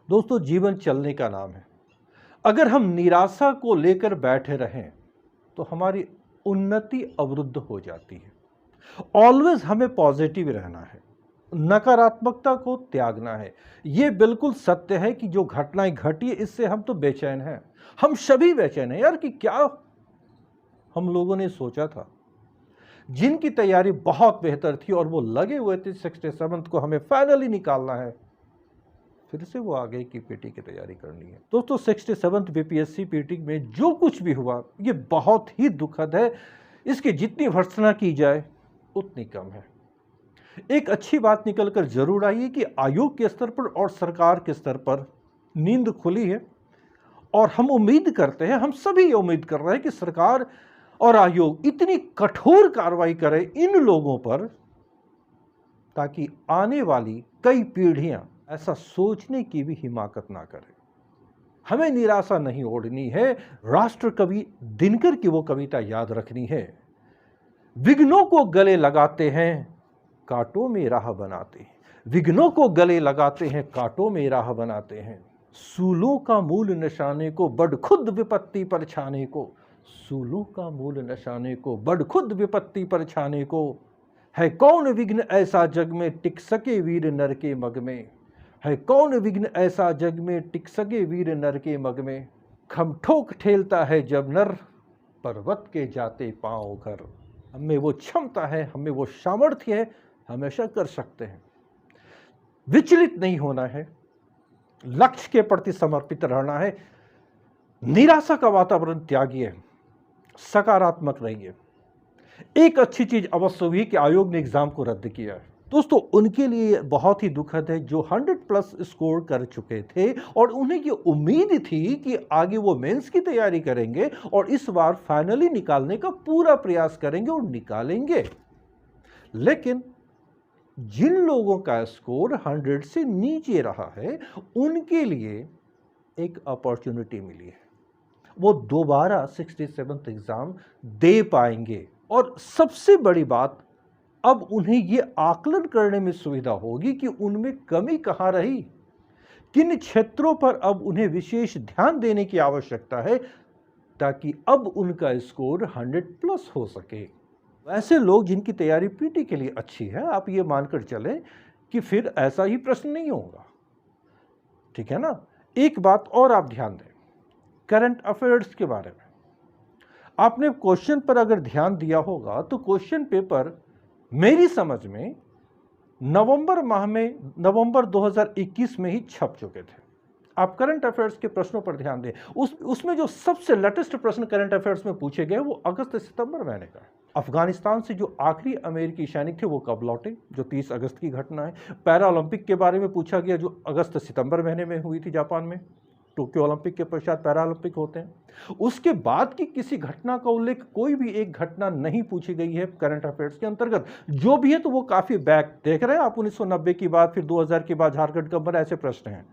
दोस्तों, जीवन चलने का नाम है। अगर हम निराशा को लेकर बैठे रहें तो हमारी उन्नति अवरुद्ध हो जाती है। ऑलवेज हमें पॉजिटिव रहना है, नकारात्मकता को त्यागना है। ये बिल्कुल सत्य है कि जो घटनाएं घटी इससे हम तो बेचैन हैं। हम सभी बेचैन हैं यार कि क्या हम लोगों ने सोचा था। जिनकी तैयारी बहुत बेहतर थी और वो लगे हुए थे 67th को हमें फाइनली निकालना है, फिर से वो आगे की पीटी की तैयारी करनी है। दोस्तों, 67th बीपीएससी पीटी में जो कुछ भी हुआ ये बहुत ही दुखद है। इसकी जितनी भर्त्सना की जाए उतनी कम है। एक अच्छी बात निकल कर जरूर आई है कि आयोग के स्तर पर और सरकार के स्तर पर नींद खुली है और हम उम्मीद करते हैं, हम सभी ये उम्मीद कर रहे हैं कि सरकार और आयोग इतनी कठोर कार्रवाई करे इन लोगों पर ताकि आने वाली कई पीढ़ियां ऐसा सोचने की भी हिम्मत ना करें। हमें निराशा नहीं ओढ़नी है। राष्ट्र कवि दिनकर की वो कविता याद रखनी है। विघ्नों को गले लगाते हैं, कांटों में राह बनाते हैं। विघ्नों को गले लगाते हैं, कांटों में राह बनाते हैं। सूलों का मूल निशाने को बड़ खुद विपत्ति पर छाने को। सूलों का मूल निशाने को बड़ खुद विपत्ति पर छाने को। है कौन विघ्न ऐसा जग में टिक सके वीर नर के मग में। है कौन विघ्न ऐसा जग में टिक सके वीर नर के मग में। खम ठोक ठेलता है जब नर, पर्वत के जाते पांव घर। हमें वो क्षमता है, हमें वो सामर्थ्य है, हमेशा कर सकते हैं। विचलित नहीं होना है, लक्ष्य के प्रति समर्पित रहना है। निराशा का वातावरण त्यागिए, सकारात्मक रहिए। एक अच्छी चीज अवश्य हुई कि आयोग ने एग्जाम को रद्द किया है। दोस्तों, उनके लिए बहुत ही दुखद है जो 100+ स्कोर कर चुके थे और उन्हें ये उम्मीद थी कि आगे वो मेंस की तैयारी करेंगे और इस बार फाइनली निकालने का पूरा प्रयास करेंगे और निकालेंगे। लेकिन जिन लोगों का स्कोर 100 से नीचे रहा है उनके लिए एक अपॉर्चुनिटी मिली है। वो दोबारा 67th एग्जाम दे पाएंगे और सबसे बड़ी बात, अब उन्हें यह आकलन करने में सुविधा होगी कि उनमें कमी कहां रही, किन क्षेत्रों पर अब उन्हें विशेष ध्यान देने की आवश्यकता है ताकि अब उनका स्कोर 100+ हो सके। ऐसे लोग जिनकी तैयारी पीटी के लिए अच्छी है, आप ये मानकर चलें कि फिर ऐसा ही प्रश्न नहीं होगा, ठीक है ना। एक बात और आप ध्यान दें, करंट अफेयर्स के बारे में आपने क्वेश्चन पर अगर ध्यान दिया होगा तो क्वेश्चन पेपर मेरी समझ में नवंबर 2021 में ही छप चुके थे। आप करंट अफेयर्स के प्रश्नों पर ध्यान दें, उसमें जो सबसे लेटेस्ट प्रश्न करंट अफेयर्स में पूछे गए वो अगस्त सितंबर महीने का है। अफगानिस्तान से जो आखिरी अमेरिकी सैनिक थे वो कब लौटे, जो 30 अगस्त की घटना है। पैरा ओलंपिक के बारे में पूछा गया जो अगस्त सितंबर महीने में हुई थी जापान में। टोक्यो ओलंपिक के पश्चात पैरा ओलंपिक होते हैं। उसके बाद की किसी घटना का उल्लेख, कोई भी एक घटना नहीं पूछी गई है करंट अफेयर्स के अंतर्गत। जो भी है तो वो काफी बैक देख रहे हैं आप, 1990 की बात, फिर 2000 की बात, झारखंड कब बना, ऐसे प्रश्न हैं।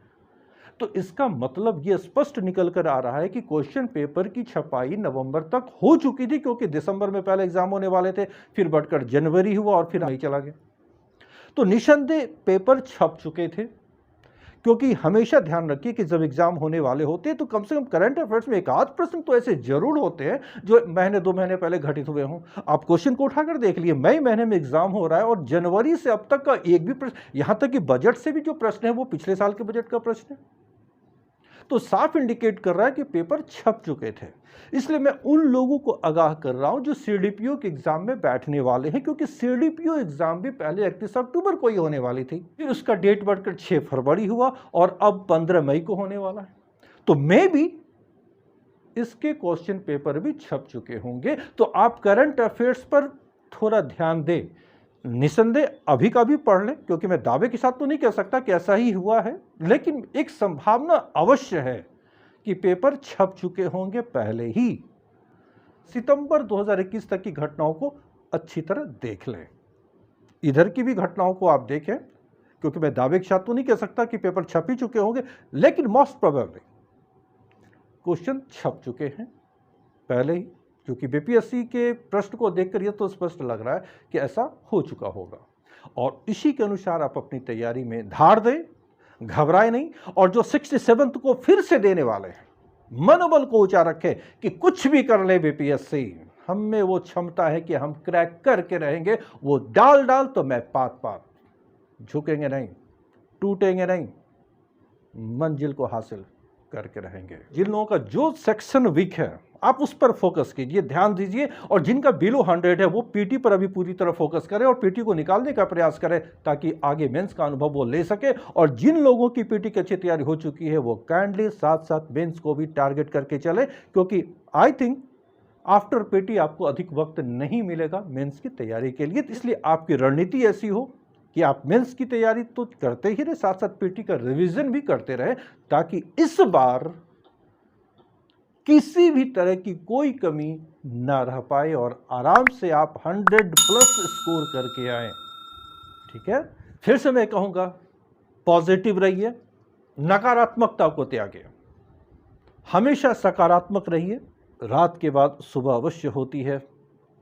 तो इसका मतलब ये स्पष्ट निकल कर आ रहा है कि क्वेश्चन पेपर की छपाई नवंबर तक हो चुकी थी, क्योंकि दिसंबर में पहले एग्जाम होने वाले थे, फिर बढ़कर जनवरी हुआ और फिर मई चला गया। तो निसंदेह पेपर छप चुके थे, क्योंकि हमेशा ध्यान रखिए कि जब एग्जाम होने वाले होते हैं तो कम से कम करंट अफेयर्स में एक आध प्रश्न तो ऐसे जरूर होते हैं जो महीने 2 महीने पहले घटित हुए हों। आप क्वेश्चन को उठाकर देख लिए, मई महीने में एग्जाम हो रहा है और जनवरी से अब तक का एक भी प्रश्न, यहां तक कि बजट से भी जो प्रश्न है वो पिछले साल के बजट का प्रश्न है। तो साफ इंडिकेट कर रहा है कि पेपर छप चुके थे। इसलिए मैं उन लोगों को आगाह कर रहा हूं जो सीडीपीओ के एग्जाम में बैठने वाले हैं, क्योंकि सीडीपीओ एग्जाम भी पहले 31 अक्टूबर को ही होने वाली थी, फिर उसका डेट बढ़कर 6 फरवरी हुआ और अब 15 मई को होने वाला है। तो मे भी इसके क्वेश्चन पेपर भी छप चुके होंगे। तो आप करंट अफेयर्स पर थोड़ा ध्यान दें। निसंदेह अभी का भी पढ़ लें, क्योंकि मैं दावे के साथ तो नहीं कह सकता कि ऐसा ही हुआ है, लेकिन एक संभावना अवश्य है कि पेपर छप चुके होंगे पहले ही। सितंबर 2021 तक की घटनाओं को अच्छी तरह देख लें। इधर की भी घटनाओं को आप देखें, क्योंकि मैं दावे के साथ तो नहीं कह सकता कि पेपर छप ही चुके होंगे, लेकिन मोस्ट प्रोबेबली क्वेश्चन छप चुके हैं पहले ही, क्योंकि बीपीएससी के प्रश्न को देखकर यह तो स्पष्ट लग रहा है कि ऐसा हो चुका होगा। और इसी के अनुसार आप अपनी तैयारी में धार दें। घबराए नहीं, और जो 67th को फिर से देने वाले हैं, मनोबल को ऊंचा रखें कि कुछ भी कर ले बीपीएससी, हम में वो क्षमता है कि हम क्रैक करके रहेंगे। वो डाल तो मैं पात, झुकेंगे नहीं, टूटेंगे नहीं, मंजिल को हासिल करके रहेंगे। जिन लोगों का जो सेक्शन वीक है आप उस पर फोकस कीजिए, ध्यान दीजिए, और जिनका बिलो 100 है वो पीटी पर अभी पूरी तरह फोकस करें और पीटी को निकालने का प्रयास करें ताकि आगे मेंस का अनुभव वो ले सके। और जिन लोगों की पीटी की अच्छी तैयारी हो चुकी है वो काइंडली साथ साथ मेंस को भी टारगेट करके चले, क्योंकि आई थिंक आफ्टर पीटी आपको अधिक वक्त नहीं मिलेगा मेंस की तैयारी के लिए। इसलिए आपकी रणनीति ऐसी हो कि आप मेंस की तैयारी तो करते ही रहे, साथ साथ पीटी का रिवीजन भी करते रहे, ताकि इस बार किसी भी तरह की कोई कमी ना रह पाए और आराम से आप 100+ स्कोर करके आए। ठीक है, फिर से मैं कहूंगा, पॉजिटिव रहिए, नकारात्मकता को त्यागिए, हमेशा सकारात्मक रहिए। रात के बाद सुबह अवश्य होती है,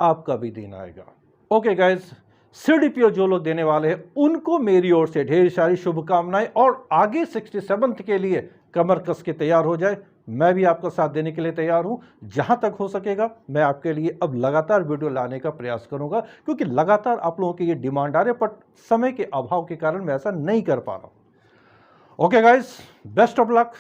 आपका भी दिन आएगा। ओके गाइस, सीडीपीओ जो लोग देने वाले हैं उनको मेरी ओर से ढेर सारी शुभकामनाएं, और आगे 67th के लिए कमर कस के तैयार हो जाए। मैं भी आपका साथ देने के लिए तैयार हूं। जहां तक हो सकेगा मैं आपके लिए अब लगातार वीडियो लाने का प्रयास करूंगा, क्योंकि लगातार आप लोगों की ये डिमांड आ रही है, बट समय के अभाव के कारण मैं ऐसा नहीं कर पा रहा हूं। Okay guys, best of luck.